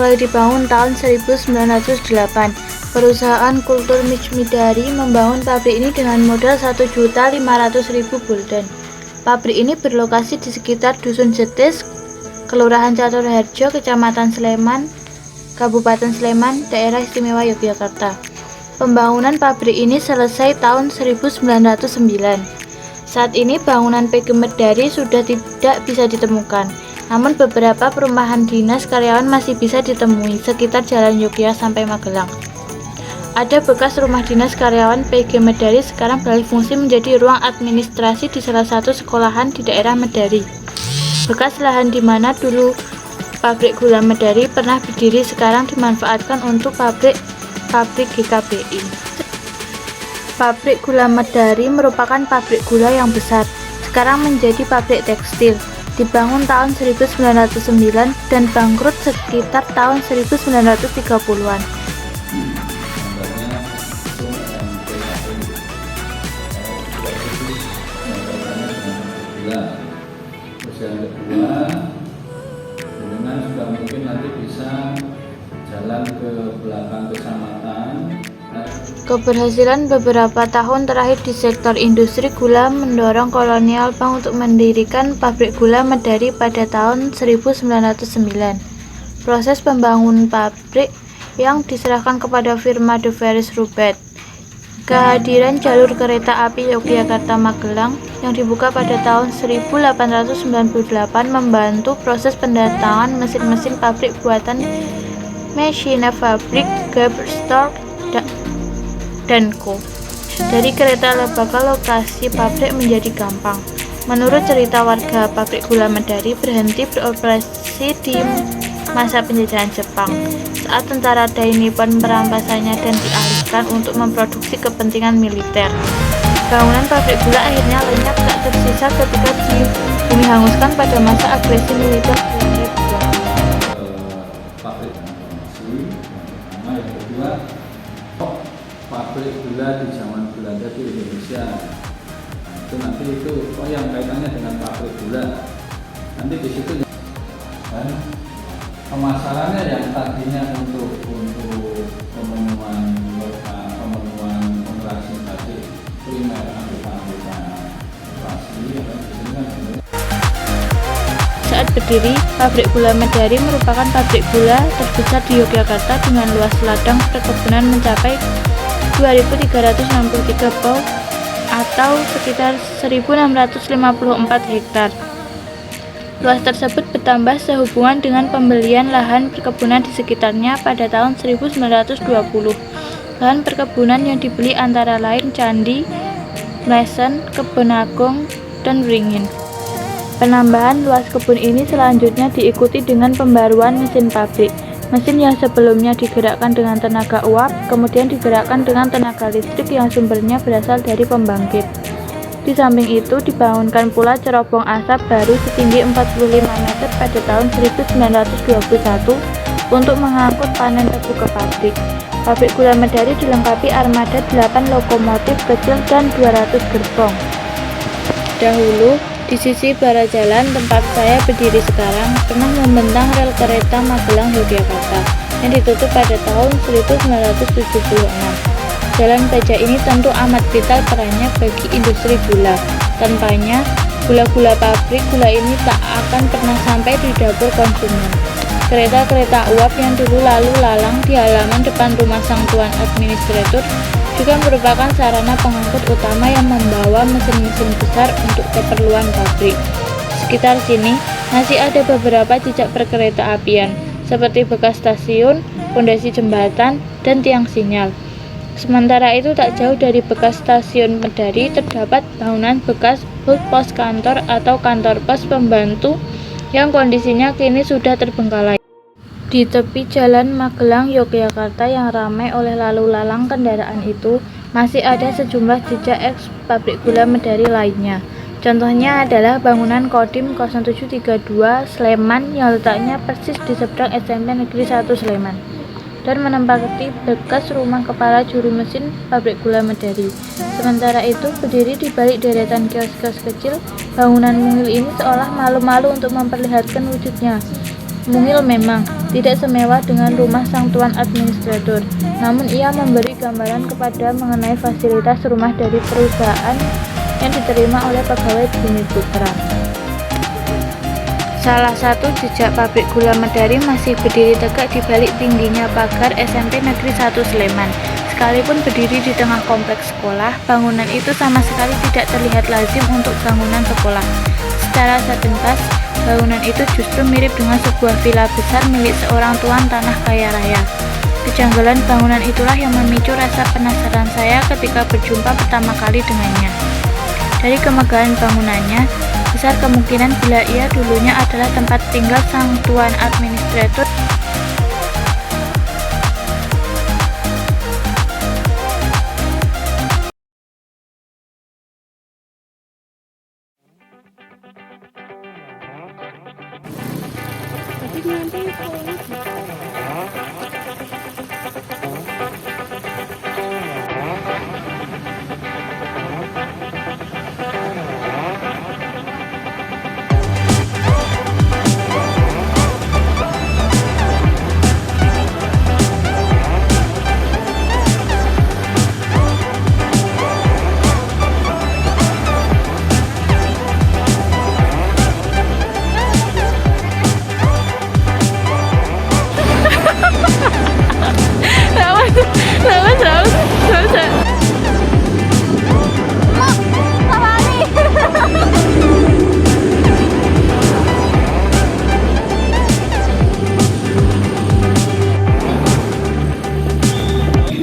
mulai dibangun tahun 1908. Perusahaan Kultur Midari membangun pabrik ini dengan modal 1.500.000 gulden. Pabrik ini berlokasi di sekitar Dusun Jetis, Kelurahan Caturharjo, Kecamatan Sleman, Kabupaten Sleman, Daerah Istimewa Yogyakarta. Pembangunan pabrik ini selesai tahun 1909. Saat ini bangunan PG Midari sudah tidak bisa ditemukan, namun beberapa perumahan dinas karyawan masih bisa ditemui sekitar Jalan Yogyakarta sampai Magelang. Ada bekas rumah dinas karyawan PG Midari sekarang beralih fungsi menjadi ruang administrasi di salah satu sekolahan di daerah Midari. Bekas lahan di mana dulu pabrik gula Midari pernah berdiri sekarang dimanfaatkan untuk pabrik GKBI. Pabrik gula Midari merupakan pabrik gula yang besar, sekarang menjadi pabrik tekstil. Dibangun tahun 1909 dan bangkrut sekitar tahun 1930-an. Terus yang kedua, dengan sudah mungkin nanti bisa jalan ke belakang kecamatan. Keberhasilan beberapa tahun terakhir di sektor industri gula mendorong Colonial Bank untuk mendirikan pabrik gula Midari pada tahun 1909. Proses pembangunan pabrik yang diserahkan kepada firma De Vries Robert. Kehadiran jalur kereta api Yogyakarta-Magelang yang dibuka pada tahun 1898 membantu proses pendatangan mesin-mesin pabrik buatan Maschinenfabrik Geberstorff dan Co. Dari kereta Lebak ke lokasi pabrik menjadi gampang. Menurut cerita warga, pabrik gula Midari berhenti beroperasi di masa penjajahan Jepang saat tentara Dai Nippon merampasnya dan dialihkan untuk memproduksi kepentingan militer. Bangunan pabrik gula akhirnya lenyap tak tersisa ketika bumi hanguskan pada masa agresi militer Belanda Pabrik transformasi. Yang kedua, pabrik gula di zaman Belanda di Indonesia. Itu nanti yang kaitannya dengan pabrik gula. Nanti di situ kan pemasarannya yang tadinya untuk pemenuhan pengrajin batik primer anggota operasi Saat berdiri, pabrik gula Midari merupakan pabrik gula terbesar di Yogyakarta dengan luas ladang perkebunan mencapai 2.363 po atau sekitar 1.654 hektar. Luas tersebut bertambah sehubungan dengan pembelian lahan perkebunan di sekitarnya pada tahun 1920. Lahan perkebunan yang dibeli antara lain Candi, Mlesen, Kebun Agung, dan Wringin. Penambahan luas kebun ini selanjutnya diikuti dengan pembaruan mesin pabrik. Mesin yang sebelumnya digerakkan dengan tenaga uap, kemudian digerakkan dengan tenaga listrik yang sumbernya berasal dari pembangkit. Di samping itu, dibangunkan pula cerobong asap baru setinggi 45 meter pada tahun 1921 untuk mengangkut panen tebu ke pabrik. Pabrik gula Midari dilengkapi armada 8 lokomotif kecil dan 200 gerbong. Dahulu, di sisi barat jalan tempat saya berdiri sekarang pernah membentang rel kereta Magelang-Yogyakarta yang ditutup pada tahun 1976. Jalan baja ini tentu amat vital perannya bagi industri gula. Tanpanya, gula-gula pabrik gula ini tak akan pernah sampai di dapur konsumen. Kereta-kereta uap yang dulu lalu lalang di halaman depan rumah sang tuan administrator juga merupakan sarana pengangkut utama yang membawa mesin-mesin besar untuk keperluan pabrik. Sekitar sini masih ada beberapa jejak perkereta apian, seperti bekas stasiun, pondasi jembatan, dan tiang sinyal. Sementara itu tak jauh dari bekas stasiun Midari terdapat bangunan bekas pos kantor atau kantor pos pembantu yang kondisinya kini sudah terbengkalai. Di tepi jalan Magelang-Yogyakarta yang ramai oleh lalu lalang kendaraan itu, masih ada sejumlah jejak eks pabrik gula Midari lainnya. Contohnya adalah bangunan Kodim 0732 Sleman yang letaknya persis di seberang SMP Negeri 1 Sleman dan menempati bekas rumah kepala juru mesin pabrik gula Midari. Sementara itu, berdiri di balik deretan kios-kios kecil, bangunan mungil ini seolah malu-malu untuk memperlihatkan wujudnya. Mungil memang, tidak semewah dengan rumah sang tuan administrator, namun ia memberi gambaran kepada mengenai fasilitas rumah dari perusahaan yang diterima oleh pegawai Bumi Putra. Salah satu jejak pabrik gula Medari masih berdiri tegak di balik tingginya pagar SMP Negeri 1 Sleman. Sekalipun berdiri di tengah kompleks sekolah, bangunan itu sama sekali tidak terlihat lazim untuk bangunan sekolah. Secara sepintas, bangunan itu justru mirip dengan sebuah villa besar milik seorang tuan tanah kaya raya. Kejanggalan bangunan itulah yang memicu rasa penasaran saya ketika berjumpa pertama kali dengannya. Dari kemegahan bangunannya, besar kemungkinan bila ia dulunya adalah tempat tinggal sang tuan administrator